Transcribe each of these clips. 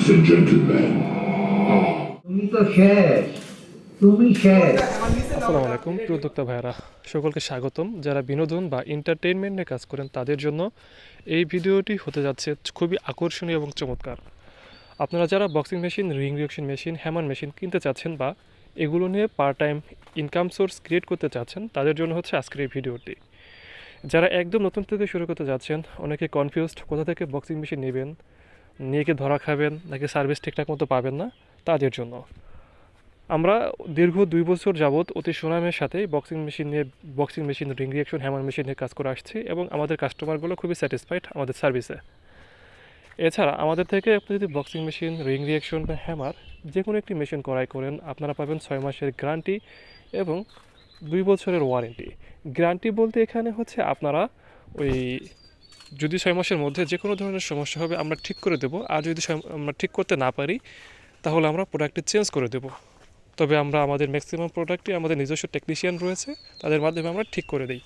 Ladies and gentlemen. তুমি তো শেষ, তুমি শেষ। আসসালামু আলাইকুম প্রিয় উদ্যোক্তা ভাইয়েরা, সকলকে স্বাগতম। যারা বিনোদন বা এন্টারটেইনমেন্টে কাজ করেন তাদের জন্য এই ভিডিওটি হতে যাচ্ছে খুবই আকর্ষণীয় এবং চমৎকার। আপনারা যারা boxing machine, ring reaction machine, hammer machine কিনতে চাচ্ছেন বা এগুলো নিয়ে part time income source create করতে চাচ্ছেন তাদের জন্য হচ্ছে আজকের এই ভিডিওটি। যারা একদম নতুন থেকে শুরু করতে যাচ্ছেন, অনেকে কনফিউজড কোথা থেকে বক্সিং মেশিন নেবেন, নিয়ে কি ধরা খাবেন নাকি সার্ভিস ঠিকঠাক মতো পাবেন না, তাদের জন্য আমরা দীর্ঘ 2 বছর যাবৎ অতি সুনামের সাথে boxing machine, ring reaction, hammer machine নিয়ে কাজ করে আসছি এবং আমাদের কাস্টমারগুলো খুবই স্যাটিসফাইড আমাদের সার্ভিসে। এছাড়া আমাদের থেকে আপনি যদি বক্সিং মেশিন, রিং রিঅ্যাকশন বা হ্যামার যে কোনো একটি মেশিন ক্রয় করেন, আপনারা পাবেন 6 মাসের গ্যারান্টি এবং 2 বছরের ওয়ারেন্টি। গ্যারান্টি বলতে এখানে হচ্ছে আপনারা ওই যদি 6 মাসের মধ্যে যে কোনো ধরনের সমস্যা হবে আমরা ঠিক করে দেবো, আর যদি আমরা ঠিক করতে না পারি তাহলে আমরা প্রোডাক্টটি চেঞ্জ করে দেবো। তবে আমরা আমাদের ম্যাক্সিমাম প্রোডাক্টই আমাদের নিজস্ব টেকনিশিয়ান রয়েছে, তাদের মাধ্যমে আমরা ঠিক করে দিই।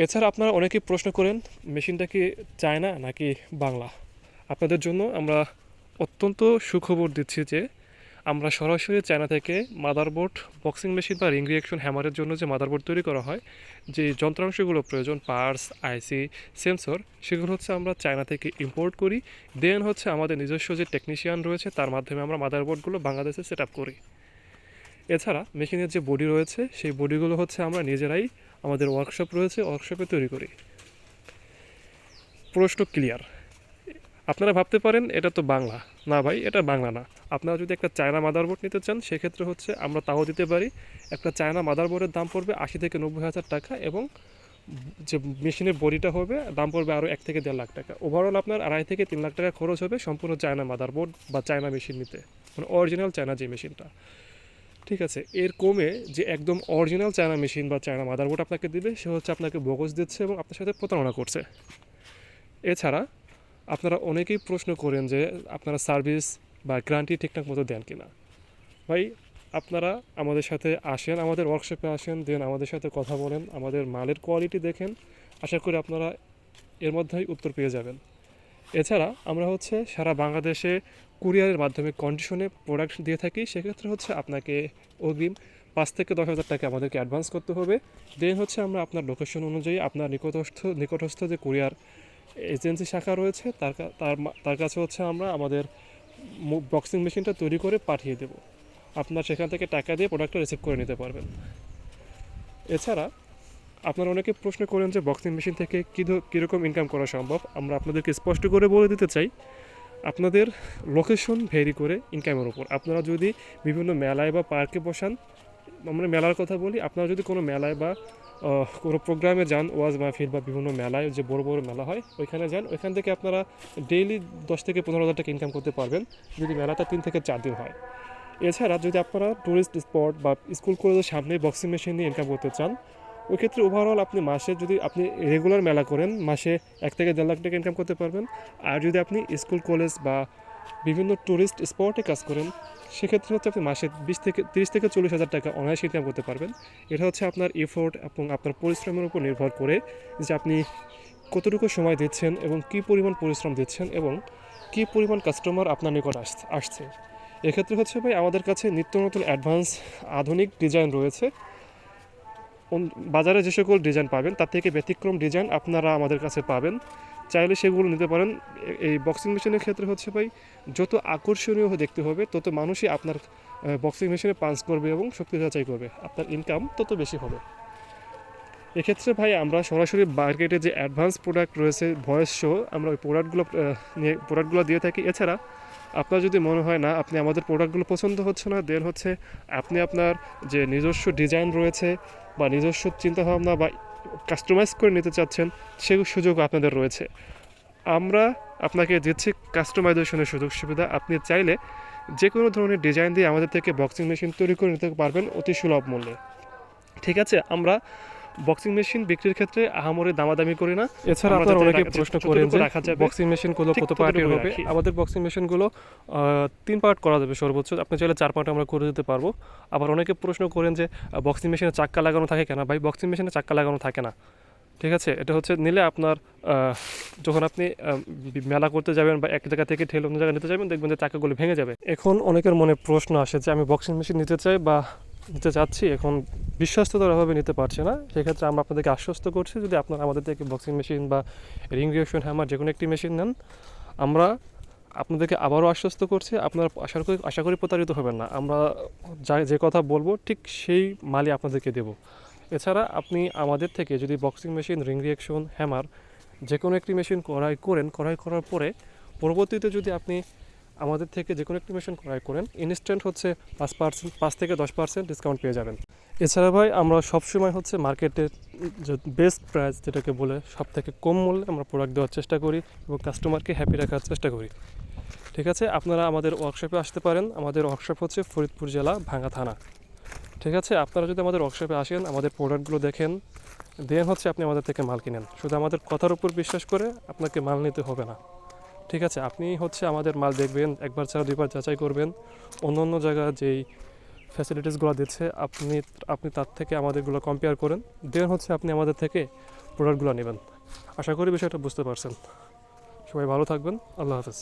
এছাড়া আপনারা অনেকেই প্রশ্ন করেন মেশিনটা কি চায়না নাকি বাংলা। আপনাদের জন্য আমরা অত্যন্ত সুখবর দিচ্ছি যে আমরা সরাসরি চায়না থেকে মাদারবোর্ড, বক্সিং মেশিন বা রিং রিঅ্যাকশন হ্যামারের জন্য যে মাদারবোর্ড তৈরি করা হয়, যে যন্ত্রাংশগুলো প্রয়োজন, পার্টস, আইসি, সেন্সর, সেগুলো হচ্ছে আমরা চায়না থেকে ইম্পোর্ট করি। দেন হচ্ছে আমাদের নিজস্ব যে টেকনিশিয়ান রয়েছে তার মাধ্যমে আমরা মাদারবোর্ডগুলো বাংলাদেশে সেট আপ করি। এছাড়া মেশিনের যে বডি রয়েছে সেই বডিগুলো হচ্ছে আমরা নিজেরাই, আমাদের ওয়ার্কশপ রয়েছে, ওয়ার্কশপে তৈরি করি। প্রশ্ন ক্লিয়ার? আপনারা ভাবতে পারেন এটা তো বাংলা। না ভাই, এটা বাংলা না। আপনারা যদি একটা চায়না মাদারবোর্ড নিতে চান সেক্ষেত্রে হচ্ছে আমরা তাও দিতে পারি। একটা চায়না মাদারবোর্ডের দাম পড়বে 80 থেকে 90 হাজার টাকা এবং যে মেশিনের বডিটা হবে দাম পড়বে আরও 1 থেকে 1.5 লাখ টাকা। ওভারঅল আপনার 2.5 থেকে 3 লাখ টাকা খরচ হবে সম্পূর্ণ চায়না মাদারবোর্ড বা চায়না মেশিন নিতে, মানে অরিজিনাল চায়না যে মেশিনটা। ঠিক আছে, এর কমে যে একদম অরিজিনাল চায়না মেশিন বা চায়না মাদারবোর্ড আপনাকে দিবে সে হচ্ছে আপনাকে বগস দিচ্ছে এবং আপনার সাথে প্রতারণা করছে। এছাড়া আপনারা অনেকেই প্রশ্ন করেন যে আপনারা সার্ভিস বা গ্যারান্টি ঠিকঠাক মতো দেন কিনা। ভাই, আপনারা আমাদের সাথে আসেন, আমাদের ওয়ার্কশপে আসেন, দেন আমাদের সাথে কথা বলেন, আমাদের মালের কোয়ালিটি দেখেন, আশা করি আপনারা এর মধ্যেই উত্তর পেয়ে যাবেন। এছাড়া আমরা হচ্ছে সারা বাংলাদেশে কুরিয়ারের মাধ্যমে কন্ডিশনে প্রোডাক্ট দিয়ে থাকি। সেক্ষেত্রে হচ্ছে আপনাকে অগ্রিম 5 থেকে 10 হাজার টাকা আমাদেরকে অ্যাডভান্স করতে হবে। দেন হচ্ছে আমরা আপনার লোকেশন অনুযায়ী আপনার নিকটস্থ যে কুরিয়ার এজেন্সি শাখা রয়েছে তার কাছে হচ্ছে আমরা আমাদের বক্সিং মেশিনটা তৈরি করে পাঠিয়ে দেব। আপনার সেখান থেকে টাকা দিয়ে প্রোডাক্টটা রিসিভ করে নিতে পারবেন। এছাড়া আপনারা অনেকে প্রশ্ন করেন যে বক্সিং মেশিন থেকে কীরকম ইনকাম করা সম্ভব। আমরা আপনাদেরকে স্পষ্ট করে বলে দিতে চাই, আপনাদের লোকেশন ভেরি করে ইনকামের উপর। আপনারা যদি বিভিন্ন মেলায় বা পার্কে বসান, আমরা মেলার কথা বলি, আপনারা যদি কোনো মেলায় বা কোনো প্রোগ্রামে যান, ওয়াজ মাহফিল বা বিভিন্ন মেলায় যে বড় বড় মেলা হয় ওইখানে যান, ওইখান থেকে আপনারা ডেইলি 10 থেকে 15 হাজার টাকা ইনকাম করতে পারবেন যদি মেলাটা 3 থেকে 4 দিন হয়। এছাড়া যদি আপনারা টুরিস্ট স্পট বা স্কুল কলেজের সামনে বক্সিং মেশিন নিয়ে ইনকাম করতে চান, ওই ক্ষেত্রে ওভারঅল আপনি মাসে, যদি আপনি রেগুলার মেলা করেন, মাসে 1 থেকে 1.5 লাখ টাকা ইনকাম করতে পারবেন। আর যদি আপনি স্কুল কলেজ বা বিভিন্ন টুরিস্ট স্পটে কাজ করেন সেক্ষেত্রে হচ্ছে আপনি মাসে 30 থেকে 40 হাজার টাকা অনায়াসে ইনকাম করতে পারবেন। এটা হচ্ছে আপনার এফোর্ট এবং আপনার পরিশ্রমের উপর নির্ভর করে যে আপনি কতটুকু সময় দিচ্ছেন এবং কী পরিমাণ পরিশ্রম দিচ্ছেন এবং কী পরিমাণ কাস্টমার আপনার নিকট আসছে। এক্ষেত্রে হচ্ছে ভাই আমাদের কাছে নিত্য নতুন অ্যাডভান্স আধুনিক ডিজাইন রয়েছে। বাজারে যে সকল ডিজাইন পাবেন তার থেকে ব্যতিক্রম ডিজাইন আপনারা আমাদের কাছে পাবেন, চাইলে সেগুলো নিতে পারেন। এই বক্সিং মেশিনের ক্ষেত্রে হচ্ছে ভাই যত আকর্ষণীয় দেখতে হবে তত মানুষই আপনার বক্সিং মেশিনে পাঞ্চ করবে এবং শক্তি যাচাই করবে, আপনার ইনকাম তত বেশি হবে। এক্ষেত্রে ভাই আমরা সরাসরি মার্কেটে যে অ্যাডভান্স প্রোডাক্ট রয়েছে ভয়েস শো, আমরা ওই প্রোডাক্টগুলো দিয়ে থাকি। এছাড়া আপনার যদি মনে হয় না আপনি আমাদের প্রোডাক্টগুলো পছন্দ হচ্ছে না, দেন হচ্ছে আপনি আপনার যে নিজস্ব ডিজাইন রয়েছে বা নিজস্ব চিন্তাভাবনা বা কাস্টমাইজ করে নিতে চাচ্ছেন সেই সুযোগ আপনাদের রয়েছে। আমরা আপনাকে দিচ্ছি কাস্টমাইজেশনের সুযোগ সুবিধা। আপনি চাইলে যে কোনো ধরনের ডিজাইন দিয়ে আমাদের থেকে বক্সিং মেশিন তৈরি করে নিতে পারবেন অতি সুলভ মূল্যে। ঠিক আছে, আমরা বক্সিং মেশিন বিক্রির ক্ষেত্রে আহামরি দামাদামি করি না। এছাড়া আপনারা অনেকে প্রশ্ন করেন যে বক্সিং মেশিনগুলো কত পার্টের হবে। আমাদের বক্সিং মেশিনগুলো 3 পার্ট করা যাবে সর্বোচ্চ, আপনি চাইলে 4 পার্ট আমরা করে দিতে পারবো। আবার অনেকে প্রশ্ন করেন যে বক্সিং মেশিনে চাক্কা লাগানো থাকে কেন। ভাই, বক্সিং মেশিনে চাক্কা লাগানো থাকে না, ঠিক আছে, এটা হচ্ছে নিলে আপনার যখন আপনি মেলা করতে যাবেন বা এক জায়গা থেকে ঠেলে অন্য জায়গায় নিতে যাবেন, দেখবেন যে চাকাগুলো ভেঙে যাবে। এখন অনেকের মনে প্রশ্ন আসে যে আমি বক্সিং মেশিন নিতে চাই বা নিতে চাচ্ছি, এখন বিশ্বস্ততার অভাবে নিতে পারছে না। সেক্ষেত্রে আমরা আপনাদেরকে আশ্বস্ত করছি, যদি আপনারা আমাদের থেকে বক্সিং মেশিন বা রিং রিঅ্যাকশন হ্যামার যে কোনো একটি মেশিন নেন, আমরা আপনাদেরকে আবারও আশ্বস্ত করছি, আপনারা আশা করি প্রতারিত হবেন না। আমরা যে কথা বলবো ঠিক সেই মালই আপনাদেরকে দেবো। এছাড়া আপনি আমাদের থেকে যদি boxing machine, ring reaction, hammer যে কোনো একটি মেশিন ক্রয় করার পরে পরবর্তীতে যদি আপনি আমাদের থেকে যে কোনো একটি মেশিন ক্রয় করেন, ইনস্ট্যান্ট হচ্ছে 5% থেকে 10% ডিসকাউন্ট পেয়ে যাবেন। এছাড়া ভাই আমরা সবসময় হচ্ছে মার্কেটের যে বেস্ট প্রাইস যেটাকে বলে সব থেকে কম মূল্যে আমরা প্রোডাক্ট দেওয়ার চেষ্টা করি এবং কাস্টমারকে হ্যাপি রাখার চেষ্টা করি। ঠিক আছে, আপনারা আমাদের ওয়ার্কশপে আসতে পারেন। আমাদের ওয়ার্কশপ হচ্ছে ফরিদপুর জেলা, ভাঙ্গা থানা। ঠিক আছে, আপনারা যদি আমাদের ওয়ার্কশপে আসেন, আমাদের প্রোডাক্টগুলো দেখেন, দেন হচ্ছে আপনি আমাদের থেকে মাল কিনেন। শুধু আমাদের কথার উপর বিশ্বাস করে আপনাকে মাল নিতে হবে না। ঠিক আছে, আপনি হচ্ছে আমাদের মাল দেখবেন, একবার ছাড়া দুইবার যাচাই করবেন, অন্য অন্য জায়গায় যেই ফ্যাসিলিটিসগুলো দিচ্ছে আপনি তার থেকে আমাদেরগুলো কম্পেয়ার করেন, দেন হচ্ছে আপনি আমাদের থেকে প্রোডাক্টগুলো নেবেন। আশা করি বিষয়টা বুঝতে পারছেন। সবাই ভালো থাকবেন। আল্লাহ হাফেজ।